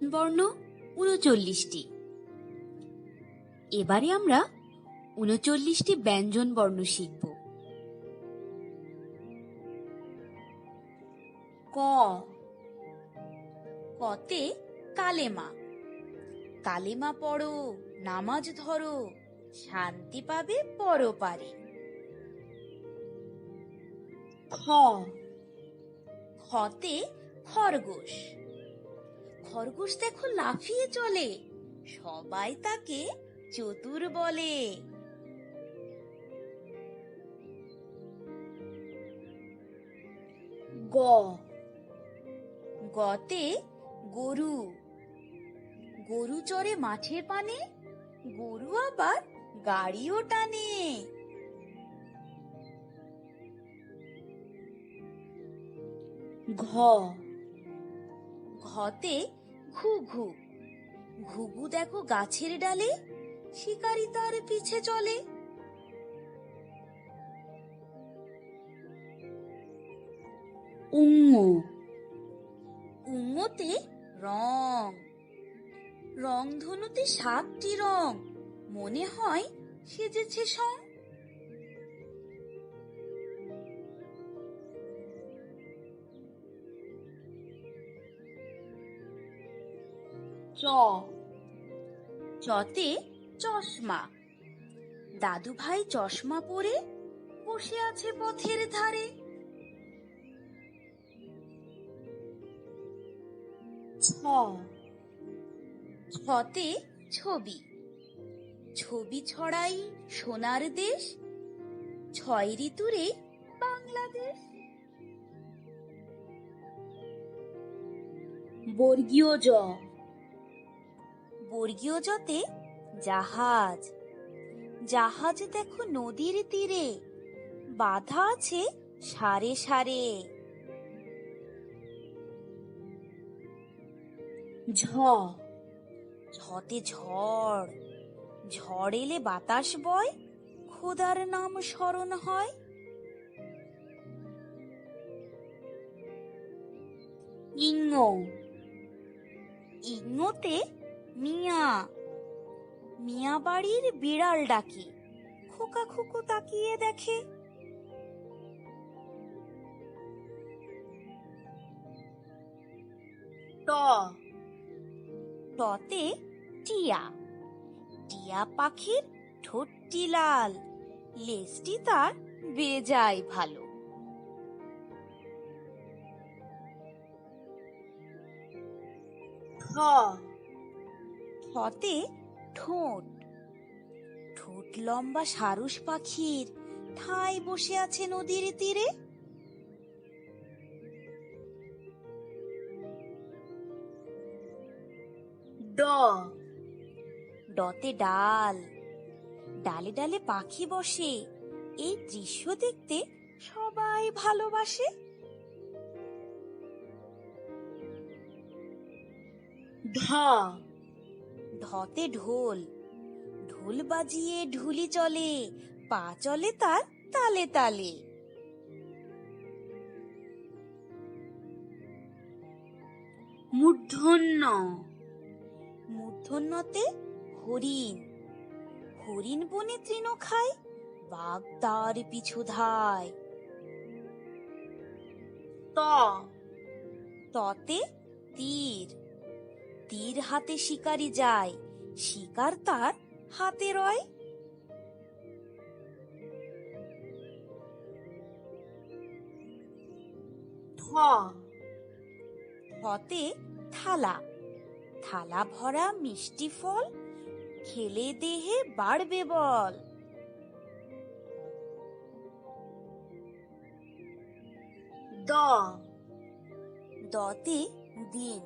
বর্ণ ৩৯টি। এবারে আমরা ৩৯টি ব্যঞ্জন বর্ণ শিখব। ক, কতে কালেমা। কালেমা পড়ো, নামাজ ধরো, শান্তি পাবে পরপারে। খ, খতে খরগোশ। খরগোশ দেখো লাফিয়ে চলে, সবাই তাকে চতুর বলে। গ, গতে গরু। গরু চড়ে মাঠের পানে, গরু আবার গাড়িও টানে। ঘ, ঘতে ঘুঘু। ঘুঘু দেখো গাছের ডালে, শিকারি তার পিছে চলে। উঙ, উঙতে রং। রংধনুতে ৭টি রং, মনে হয় সেজেছে সং। চ, চতে চশমা। দাদু ভাই চশমা পরে বসে আছে পথের ধারে। ছ, ছতে ছবি। ছবি ছড়াই সোনার দেশ, ৬ ঋতুরে বাংলাদেশ। বর্গীয় জ, বর্গীয় জতে জাহাজ। জাহাজ দেখো নদীর তীরে, বাঁধা আছে সারে সারে। ঝ, ঝতে ঝড়। ঝড় এলে বাতাস বয়, খোদার নাম স্মরণ হয়। ইঙ, ইঙতে মিয়া। মিয়া বাড়ির বিড়াল ডাকে, খোকা খুকু তাকিয়ে দেখে। ট, টতে টিয়া। টিয়া পাখির ঠোঁটটি লাল, লেজটি তার বেজায় ভালো। ঠ, ঠতে ঠোঁট। ঠোঁট লম্বা সারস পাখির, ঠায় বসে আছে নদীর তীরে। ড, ডতে ডাল। ডালে ডালে পাখি বসে, এই দৃশ্য দেখতে সবাই ভালোবাসে। ঢ, ঢতে ঢোল। ঢোল বাজিয়ে ঢুলি চলে, পা চলে তার তালে তালে। মূর্ধন্য, মূর্ধন্যতে হরিণ। হরিণ বনে তৃণ খায়, বাঘ তার পিছু ধায়। ত, ততে তীর। তীর হাতে শিকারি যায়, শিকার তার হাতে রয়। থ, থতে থালা। থালা ভরা মিষ্টি ফল, খেলে দেহে বাড়বে বল। দ, দতে দিন।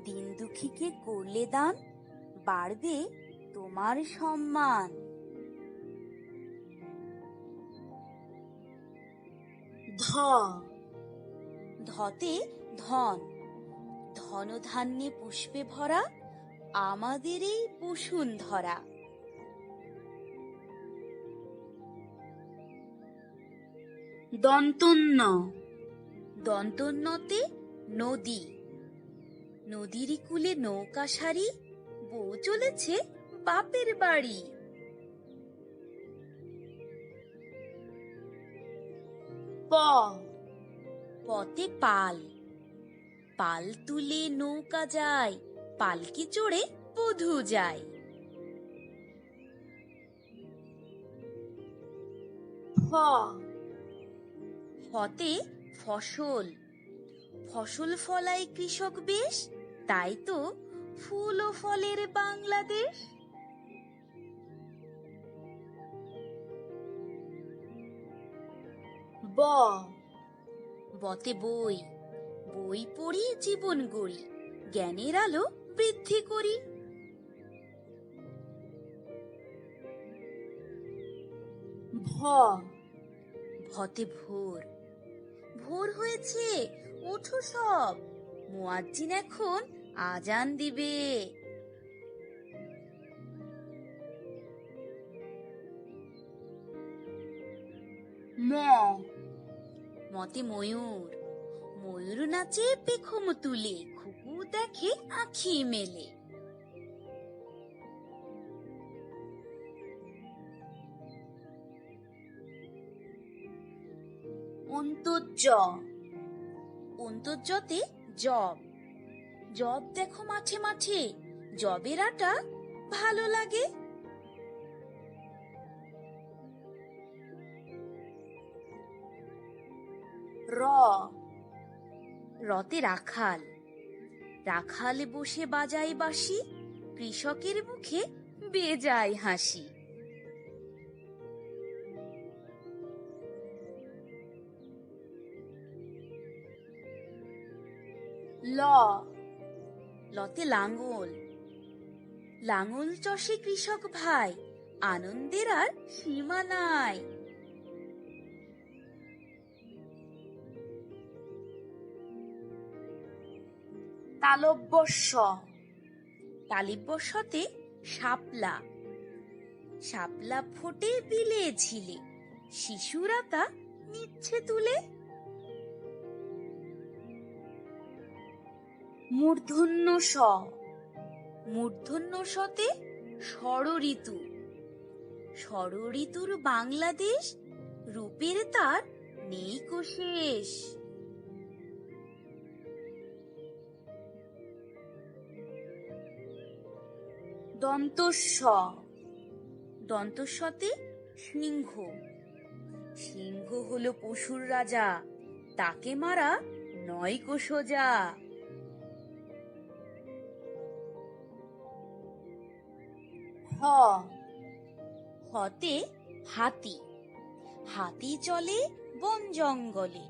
দিন দুঃখীকে করলে দান, বাড়বে তোমার সম্মান। ধ, ধতে ধন। ধন ধান্যে পুষ্পে ভরা, আমাদের এই বসুন্ধরা। দন্তন্য, দন্তন্যতে নদী। নদীর কূলে নৌকা সারি, বউ চলেছে বাপের বাড়ি। প পতে পাল, পাল তুলে নৌকা যায়, পালকি চড়ে বধূ যায়। ফ ফতে ফসল, ফসল ফলায় কৃষক বেশ, তাই তো ফুল ও ফলের বাংলাদেশ। ব বতে বই, বই পড়ি জীবন গড়ি, জ্ঞানের আলো বৃদ্ধি করি। ভ ভতে ভোর, ভোর হয়েছে ওঠো সব, মুয়াজ্জিন এখন আজান দিবে। ম মতে ময়ূর, ময়ূর নাচে পেখম তুলে, খুকু দেখে আঁখি মেলে। অন্তর্য, অন্তর্যতে জব, জব দেখো মাঠে মাঠে, জবের আটা ভালো লাগে। র রতে রাখাল, রাখাল বসে বাজায় বাঁশি, কৃষকের মুখে বেজায় হাসি। ল লতে লাঙ্গল, লাঙ্গল চষে কৃষক ভাই, আনন্দের আর সীমা নাই। তালব্যস্য, তালিব্যস্যতে শাপলা, শাপলা ফোটে বিলে ঝিলে, শিশুরা তা নিচ্ছে তুলে। মূর্ধন্য ষ, মূর্ধন্য শতে ষড়ঋতু, ষড়ঋতুর বাংলাদেশ, রূপের তার নেই কো শেষ। দন্তস্ব, দন্তস্বতে সিংহ, সিংহ হলো পশুর রাজা, তাকে মারা নয় কো সোজা। হ হতে হাতি, হাতি চলে বন জঙ্গলে,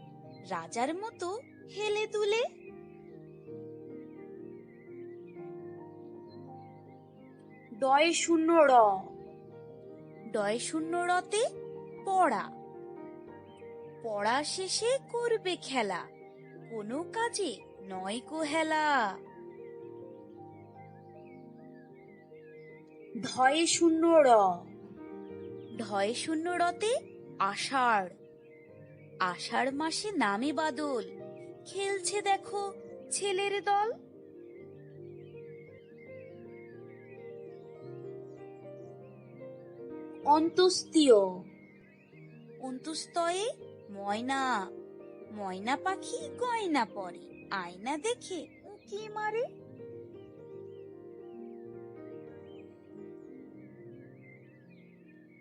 রাজার মতো হেলে দুলে। ডয় শূন্য র, ডয় শূন্য রতে পড়া, পড়া শেষে করবে খেলা, কোনো কাজে নয় কো হেলা। ঢয় শূন্য র, ঢয় শূন্য রতে আষাঢ়, আষাঢ় মাসে নামে বাদল, খেলছে দেখো ছেলের দল। অন্ত্যুস্তীয়, অন্তুস্তয়ে ময়না, ময়না পাখি গয়না পরে, আয়না দেখে উঁকি মারে।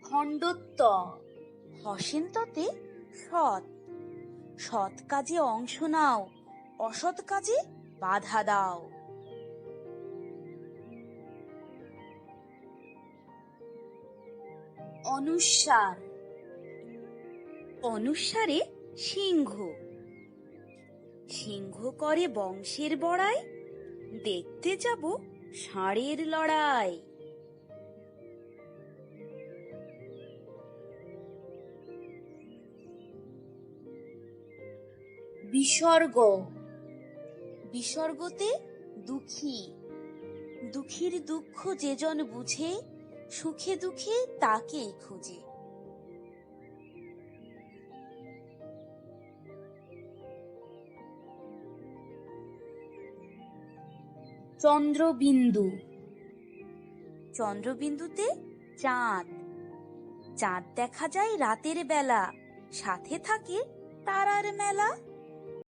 খণ্ডত্ব, হসেন্ততে সৎ, সৎ কাজে অংশ নাও, অসৎ কাজে বাধা দাও। অনুস্বার, অনুস্বারে সিংহ, সিংহ করে বংশের বড়াই, দেখতে যাব ষাঁড়ের লড়াই। বিসর্গ, বিসর্গতে দুঃখী, দুঃখীর দুঃখ যেজন বুঝে, সুখে দুঃখে তাকেই খুঁজে। চন্দ্রবিন্দু। চন্দ্রবিন্দুতে চাঁদ। চাঁদ দেখা যায় রাতের বেলা, সাথে থাকে তারার মেলা।